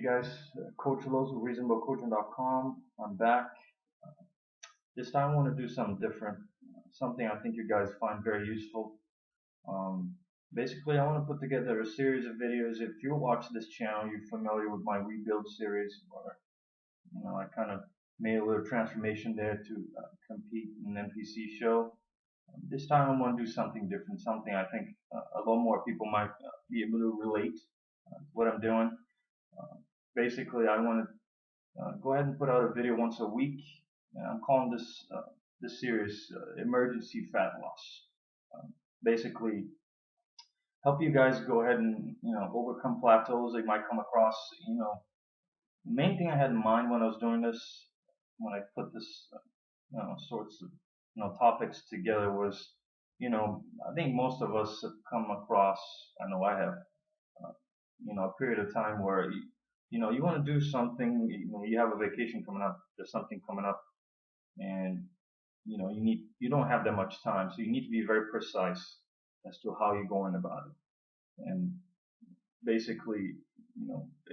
guys, Coach Lowe's with ReasonableCoaching.com. I'm back. This time I want to do something different, something I think you guys find very useful. Basically, I want to put together a series of videos. If you watch this channel, you're familiar with my rebuild series, where I kind of made a little transformation there to compete in an NPC show. This time I want to do something different, something I think a lot more people might be able to relate to what I'm doing. Basically, I want to go ahead and put out a video once a week. And I'm calling this series Emergency Fat Loss. Basically, help you guys go ahead and overcome plateaus that you might come across. The main thing I had in mind when I was doing this, when I put this sorts of topics together was, I think most of us have come across, I know I have, a period of time where you want to do something, you have a vacation coming up, there's something coming up, and you don't have that much time, so you need to be very precise as to how you're going about it. And basically,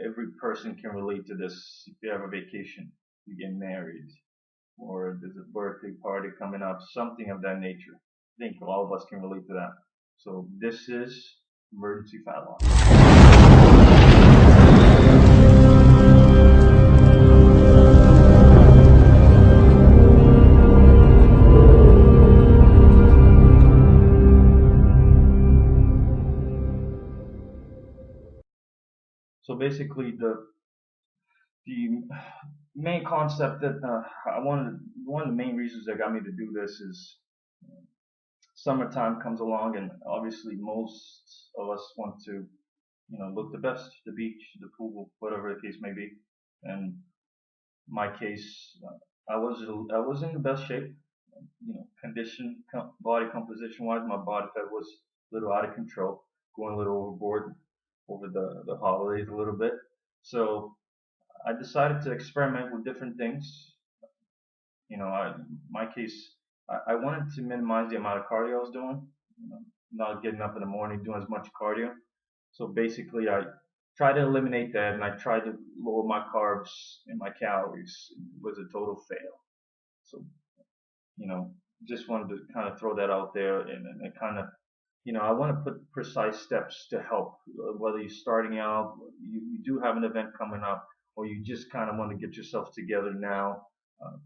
every person can relate to this. If you have a vacation, you get married, or there's a birthday party coming up, something of that nature. I think all of us can relate to that. So this is emergency fat loss. So basically, the main concept that one of the main reasons that got me to do this is summertime comes along, and obviously most of us want to, look the best, the beach, the pool, whatever the case may be. And my case, I was in the best shape, condition, body composition wise. My body fat was a little out of control, going a little overboard over the holidays a little bit. So I decided to experiment with different things. My case, I wanted to minimize the amount of cardio I was doing, not getting up in the morning doing as much cardio. So basically, I tried to eliminate that, and I tried to lower my carbs and my calories. It was a total fail. So, just wanted to kind of throw that out there, and kind of, I want to put precise steps to help, whether you're starting out, you do have an event coming up, or you just kind of want to get yourself together now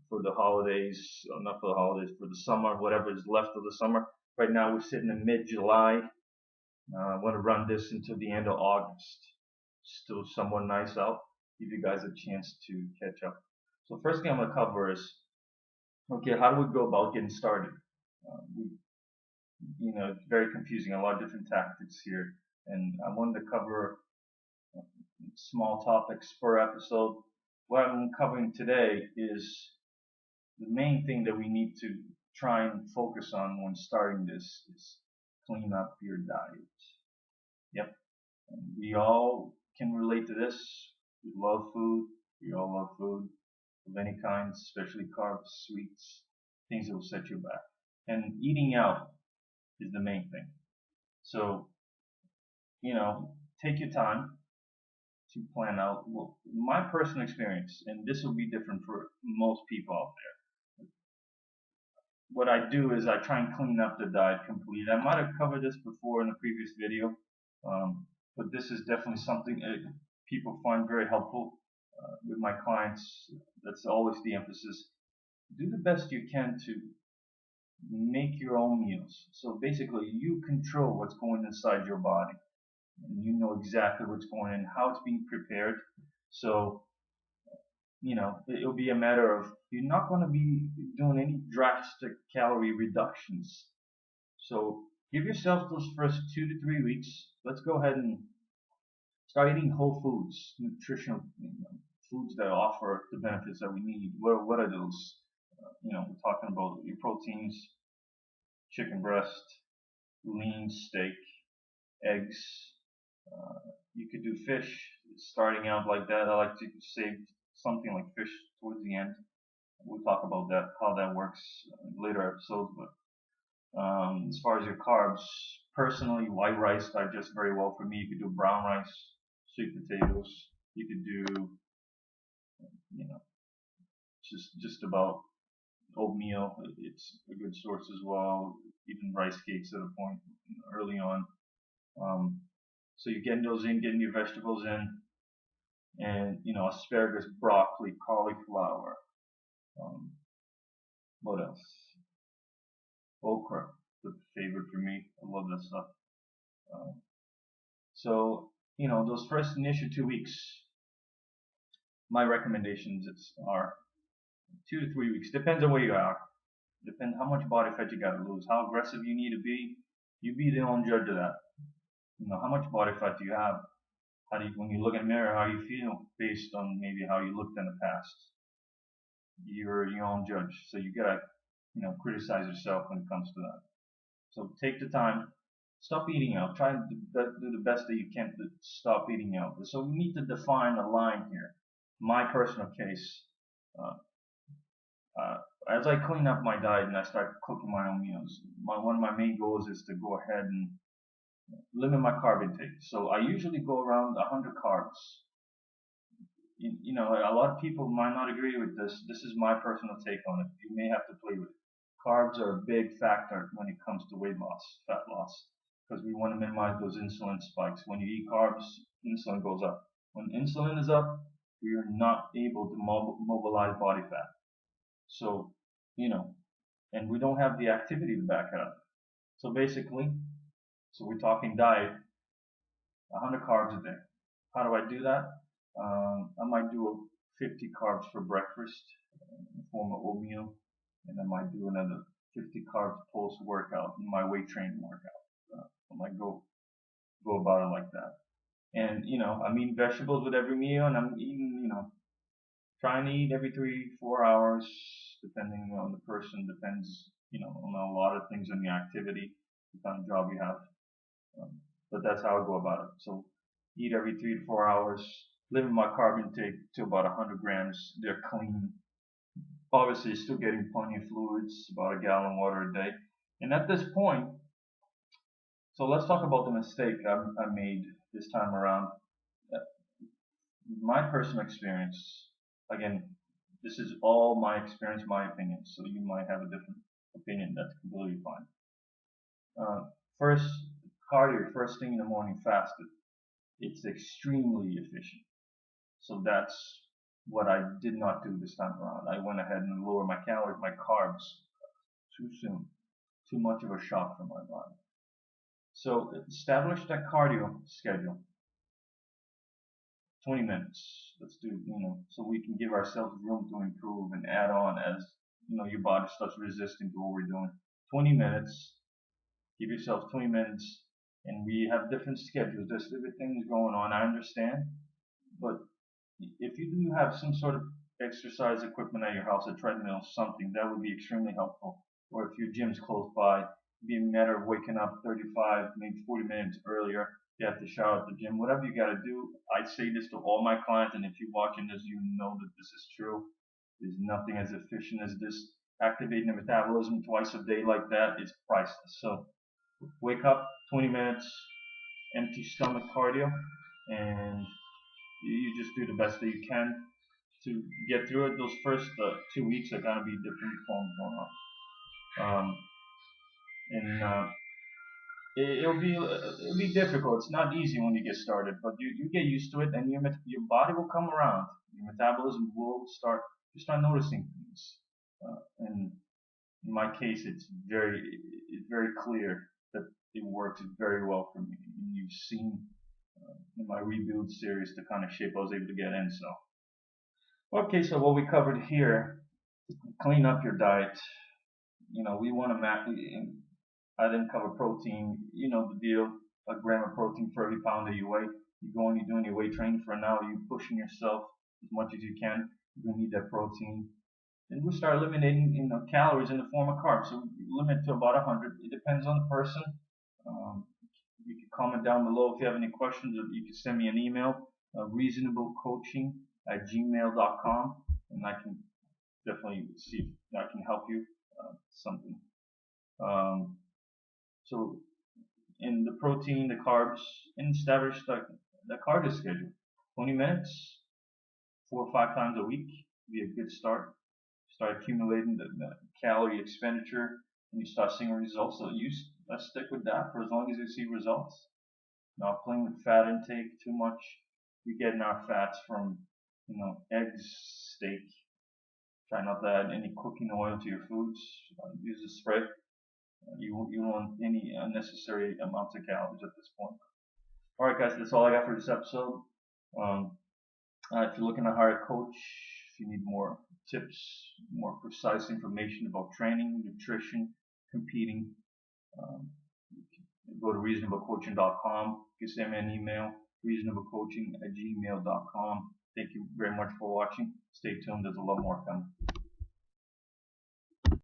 for the holidays, or not for the holidays, for the summer, whatever is left of the summer. Right now we're sitting in mid-July. I want to run this until the end of August. Still somewhat nice out. Give you guys a chance to catch up. So first thing I'm going to cover is, okay, how do we go about getting started? It's very confusing, a lot of different tactics here, and I wanted to cover small topics per episode. What I'm covering today is the main thing that we need to try and focus on when starting this is clean up your diet. Yep, and we all can relate to this. We love food. We all love food of any kind, especially carbs, sweets, things that will set you back. And eating out is the main thing. So, take your time to plan out. Well, my personal experience, and this will be different for most people out there. What I do is I try and clean up the diet completely. I might have covered this before in a previous video, but this is definitely something people find very helpful with my clients. That's always the emphasis. Do the best you can to make your own meals. So basically, you control what's going inside your body, and you know exactly what's going in, how it's being prepared. So, it'll be a matter of, you're not going to be doing any drastic calorie reductions. So give yourself those first 2 to 3 weeks. Let's go ahead and start eating whole foods, nutritional foods that offer the benefits that we need. What are those? We're talking about your proteins, chicken breast, lean steak, eggs. You could do fish, starting out like that. I like to save something like fish towards the end. We'll talk about that, how that works in later episodes. But as far as your carbs, personally, white rice digests very well for me. You could do brown rice, sweet potatoes, You could do, you know, just about oatmeal. It's a good source as well. Even rice cakes at a point early on. So you're getting those in, getting your vegetables in, and asparagus, broccoli, cauliflower. Um, what else? Okra, the favorite for me. I love that stuff. Um, so those first initial 2 weeks, my recommendations are 2 to 3 weeks. Depends on where you are. Depends how much body fat you got to lose, how aggressive you need to be. You be the own judge of that. How much body fat do you have? How do you, when you look in the mirror, how you feel based on maybe how you looked in the past? You're your own judge, so you gotta, criticize yourself when it comes to that. So take the time, stop eating out. Try to do the best that you can to stop eating out. So we need to define a line here. My personal case, uh, as I clean up my diet and I start cooking my own meals, one of my main goals is to go ahead and limit my carb intake. So I usually go around 100 carbs. A lot of people might not agree with this. This is my personal take on it. You may have to play with it. Carbs are a big factor when it comes to weight loss, fat loss, because we want to minimize those insulin spikes. When you eat carbs, insulin goes up. When insulin is up, we are not able to mobilize body fat. So, and we don't have the activity to back it up. So basically, we're talking diet, 100 carbs a day. How do I do that? I might do 50 carbs for breakfast in the form of oatmeal, and I might do another 50 carbs post workout in my weight training workout. I might go about it like that. And I'm eating vegetables with every meal, and I'm eating, trying to eat every 3-4 hours, depending on the person. Depends, on a lot of things on the activity, the kind of job you have. But that's how I go about it. So eat every 3 to 4 hours. Limit my carb intake to about 100 grams. They're clean. Obviously, still getting plenty of fluids, about a gallon of water a day. And at this point, so let's talk about the mistake I made this time around. My personal experience, again, this is all my experience, my opinion, so you might have a different opinion. That's completely fine. First, cardio, first thing in the morning, fasted. It's extremely efficient. So that's what I did not do this time around. I went ahead and lowered my calories, my carbs too soon. Too much of a shock for my body. So establish that cardio schedule. 20 minutes. Let's do, so we can give ourselves room to improve and add on as, your body starts resisting to what we're doing. 20 minutes. Give yourself 20 minutes. And we have different schedules. There's different things going on. I understand. But if you do have some sort of exercise equipment at your house, a treadmill, something, that would be extremely helpful. Or if your gym's close by, it'd be a matter of waking up 35, maybe 40 minutes earlier. You have to shower at the gym. Whatever you got to do, I say this to all my clients, and if you're watching this, you know that this is true. There's nothing as efficient as this. Activating the metabolism twice a day like that is priceless. So wake up, 20 minutes, empty stomach cardio, and you just do the best that you can to get through it. Those first 2 weeks are going to be different forms going on. It'll be difficult. It's not easy when you get started, but you get used to it, and your body will come around. Your metabolism will start noticing things. And in my case, it's very clear that it works very well for me. And you've seen in my rebuild series the kind of shape I was able to get in. So, okay, so what we covered here: clean up your diet. We want to I didn't cover protein. The deal: a gram of protein for every pound that you weigh. You're doing your weight training for an hour. You're pushing yourself as much as you can. You're gonna need that protein. Then we start eliminating, calories in the form of carbs. So we limit to about 100. It depends on the person. You can comment down below if you have any questions, or you can send me an email, reasonablecoaching@gmail.com, and I can definitely see if I can help you something. So in the protein, the carbs, and establish the cardio schedule. 20 minutes, 4 or 5 times a week would be a good start. Start accumulating the calorie expenditure, and you start seeing results. So let's stick with that for as long as you see results. Not playing with fat intake too much. We're getting our fats from, eggs, steak. Try not to add any cooking oil to your foods. Use a spray. You don't want any unnecessary amounts of calories at this point. All right, guys, that's all I got for this episode. If you're looking to hire a coach, if you need more tips, more precise information about training, nutrition, competing, go to reasonablecoaching.com. You can send me an email, reasonablecoaching@gmail.com. Thank you very much for watching. Stay tuned. There's a lot more coming.